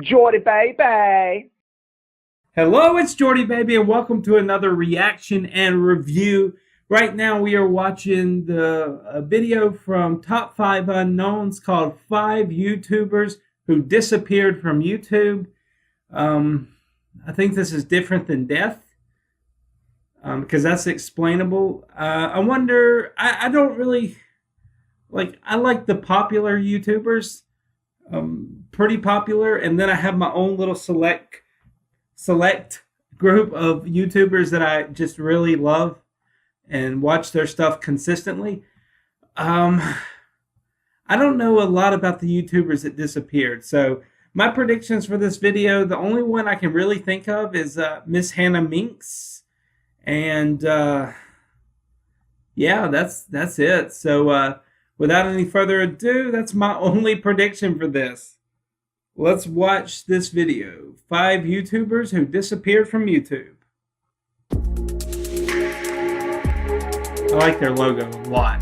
Jordy baby. Hello, it's Jordy baby, and welcome to another reaction and review. Right now, we are watching a video from Top 5 Unknowns called 5 YouTubers Who Disappeared from YouTube. I think this is different than death, because that's explainable. I wonder, I don't really, I like the popular YouTubers, pretty popular, and then I have my own little select group of YouTubers that I just really love and watch their stuff consistently. I don't know a lot about the YouTubers that disappeared, so my predictions for this video, the only one I can really think of is Miss Hannah Minx, and yeah, that's it. So without any further ado, that's my only prediction for this. Let's watch this video. 5 YouTubers who disappeared from YouTube. I like their logo a lot.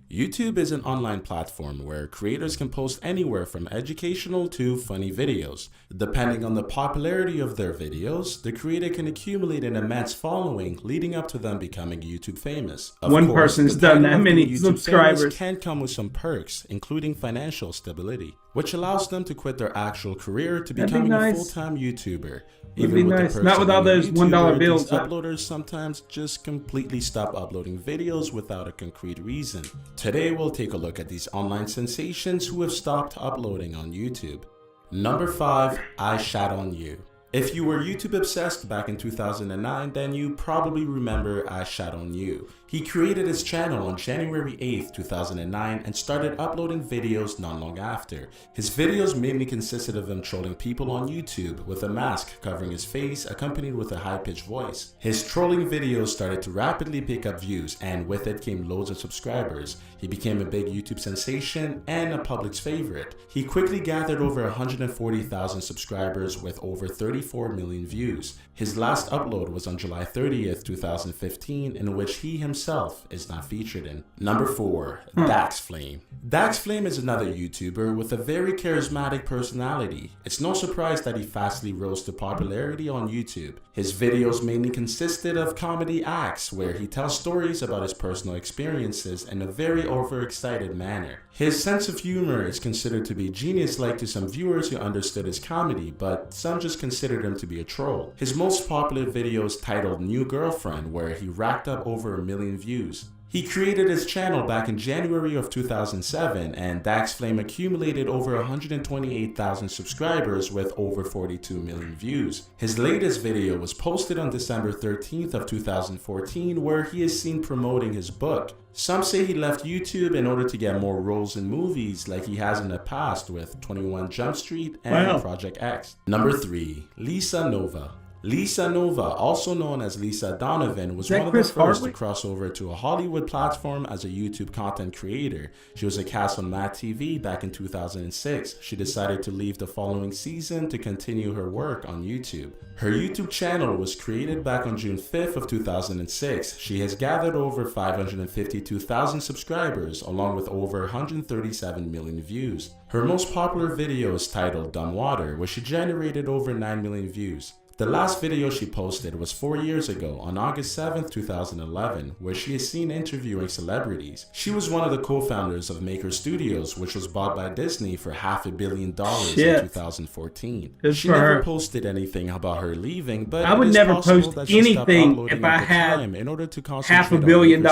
YouTube is an online platform where creators can post anywhere from educational to funny videos. Depending on the popularity of their videos, the creator can accumulate an immense following, leading up to them becoming YouTube famous. One person's done that many subscribers. Can come with some perks, including financial stability, which allows them to quit their actual career to becoming a full-time YouTuber. Even with nice. Not with all those $1 bills. Uploaders sometimes just completely stop uploading videos without a concrete reason. Today we'll take a look at these online sensations who have stopped uploading on YouTube. Number 5, I Shat on You. If you were YouTube obsessed back in 2009, then you probably remember I Shat on You. He created his channel on January 8th, 2009 and started uploading videos not long after. His videos mainly consisted of him trolling people on YouTube with a mask covering his face accompanied with a high-pitched voice. His trolling videos started to rapidly pick up views, and with it came loads of subscribers. He became a big YouTube sensation and a public's favorite. He quickly gathered over 140,000 subscribers with over 34 million views. His last upload was on July 30th, 2015, in which he himself is not featured in. Number 4, DaxFlame. DaxFlame is another YouTuber with a very charismatic personality. It's no surprise that he fastly rose to popularity on YouTube. His videos mainly consisted of comedy acts where he tells stories about his personal experiences in a very overexcited manner. His sense of humor is considered to be genius-like to some viewers who understood his comedy, but some just considered him to be a troll. His most popular video is titled New Girlfriend, where he racked up over 1 million views. He created his channel back in January of 2007, and DaxFlame accumulated over 128,000 subscribers with over 42 million views. His latest video was posted on December 13th of 2014, where he is seen promoting his book. Some say he left YouTube in order to get more roles in movies like he has in the past with 21 Jump Street and Project X. Number 3, Lisa Nova. Lisa Nova, also known as Lisa Donovan, was one of the first to cross over to a Hollywood platform as a YouTube content creator. She was a cast on Mad TV back in 2006. She decided to leave the following season to continue her work on YouTube. Her YouTube channel was created back on June 5th of 2006. She has gathered over 552,000 subscribers along with over 137 million views. Her most popular video is titled Dumb Water, where she generated over 9 million views. The last video she posted was 4 years ago on August 7th, 2011, where she is seen interviewing celebrities. She was one of the co-founders of Maker Studios, which was bought by Disney for $500 million in 2014. She never posted anything about her leaving, but I would never post anything if I had in order to $500 million.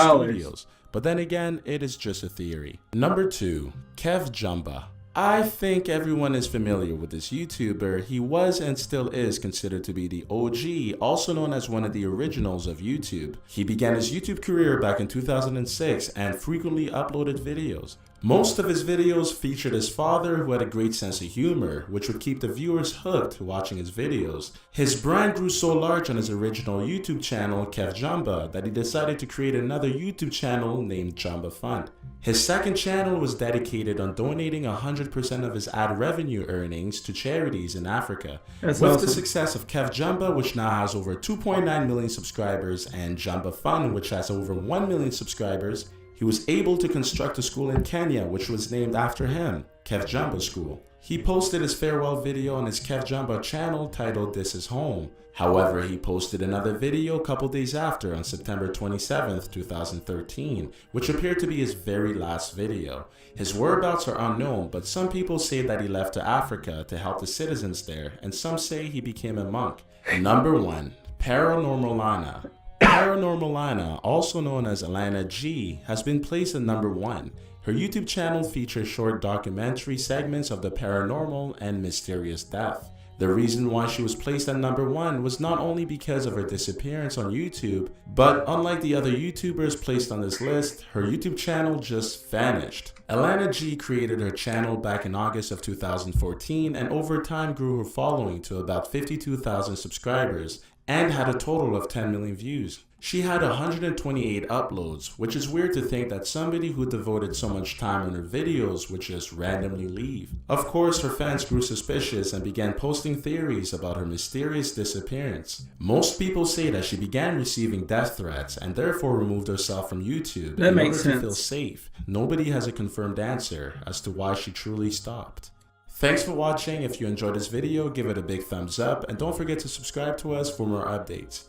But then again, it is just a theory. Number 2, Kev Jumba. I think everyone is familiar with this YouTuber. He was and still is considered to be the OG, also known as one of the originals of YouTube. He began his YouTube career back in 2006 and frequently uploaded videos. Most of his videos featured his father, who had a great sense of humor, which would keep the viewers hooked watching his videos. His brand grew so large on his original YouTube channel, Kev Jumba, that he decided to create another YouTube channel named Jumba Fund. His second channel was dedicated on donating 100% of his ad revenue earnings to charities in Africa. With the success of Kev Jumba, which now has over 2.9 million subscribers, and Jumba Fund, which has over 1 million subscribers, he was able to construct a school in Kenya, which was named after him. Kev Jumba School. He posted his farewell video on his Kev Jumba channel titled This Is Home. However, he posted another video a couple days after on September 27th, 2013, which appeared to be his very last video. His whereabouts are unknown, but some people say that he left to Africa to help the citizens there, and some say he became a monk. Number 1. Paranormal Lana. Paranormal Lana, also known as Alana G, has been placed at number 1. Her YouTube channel features short documentary segments of the paranormal and mysterious death. The reason why she was placed at number 1 was not only because of her disappearance on YouTube, but unlike the other YouTubers placed on this list, her YouTube channel just vanished. Alana G created her channel back in August of 2014 and over time grew her following to about 52,000 subscribers and had a total of 10 million views. She had 128 uploads, which is weird to think that somebody who devoted so much time on her videos would just randomly leave. Of course, her fans grew suspicious and began posting theories about her mysterious disappearance. Most people say that she began receiving death threats and therefore removed herself from YouTube That in makes order to sense. feel safe. Nobody has a confirmed answer as to why she truly stopped. Thanks for watching. If you enjoyed this video, give it a big thumbs up and don't forget to subscribe to us for more updates.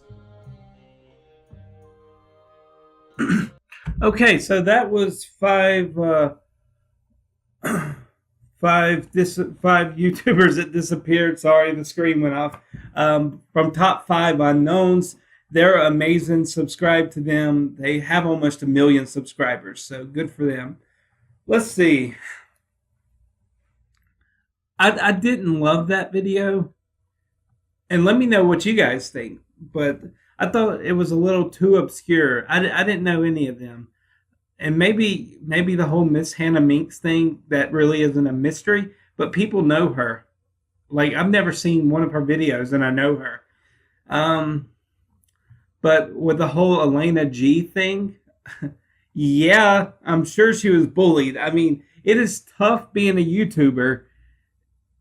Okay, so that was five YouTubers that disappeared. Sorry, the screen went off. From Top 5 Unknowns. They're amazing. Subscribe to them. They have almost 1 million subscribers, so good for them. Let's see. I didn't love that video, and let me know what you guys think. But I thought it was a little too obscure. I didn't know any of them. And maybe the whole Miss Hannah Minks thing, that really isn't a mystery, but people know her. Like, I've never seen one of her videos, and I know her. But with the whole Alana G thing, yeah, I'm sure she was bullied. I mean, it is tough being a YouTuber,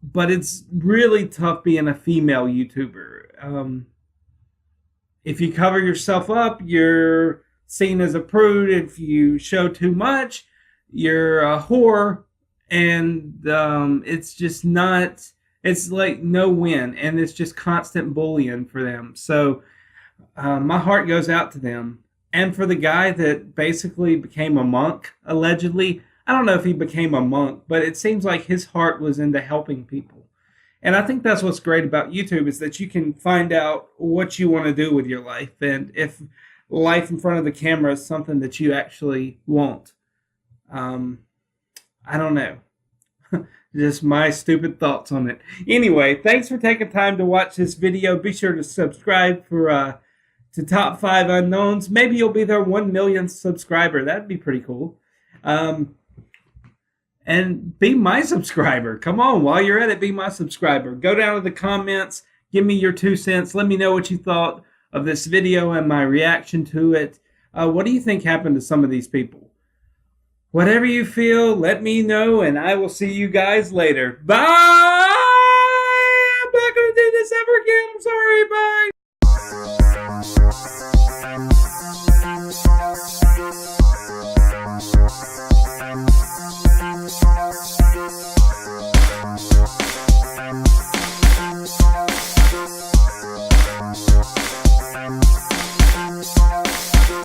but it's really tough being a female YouTuber. If you cover yourself up, you're seen as a prude. If you show too much, you're a whore. And it's just not, it's like no win. And it's just constant bullying for them. So my heart goes out to them. And for the guy that basically became a monk, allegedly, I don't know if he became a monk, but it seems like his heart was into helping people. And I think that's what's great about YouTube, is that you can find out what you want to do with your life. And if life in front of the camera is something that you actually want. I don't know. Just my stupid thoughts on it. Anyway, thanks for taking time to watch this video. Be sure to subscribe for to Top 5 Unknowns. Maybe you'll be their 1 millionth subscriber. That'd be pretty cool. And be my subscriber. Come on, while you're at it, be my subscriber. Go down to the comments. Give me your 2 cents. Let me know what you thought of this video and my reaction to it. What do you think happened to some of these people? Whatever you feel, let me know, and I will see you guys later. Bye! I'm not going to do this ever again. I'm sorry. Bye.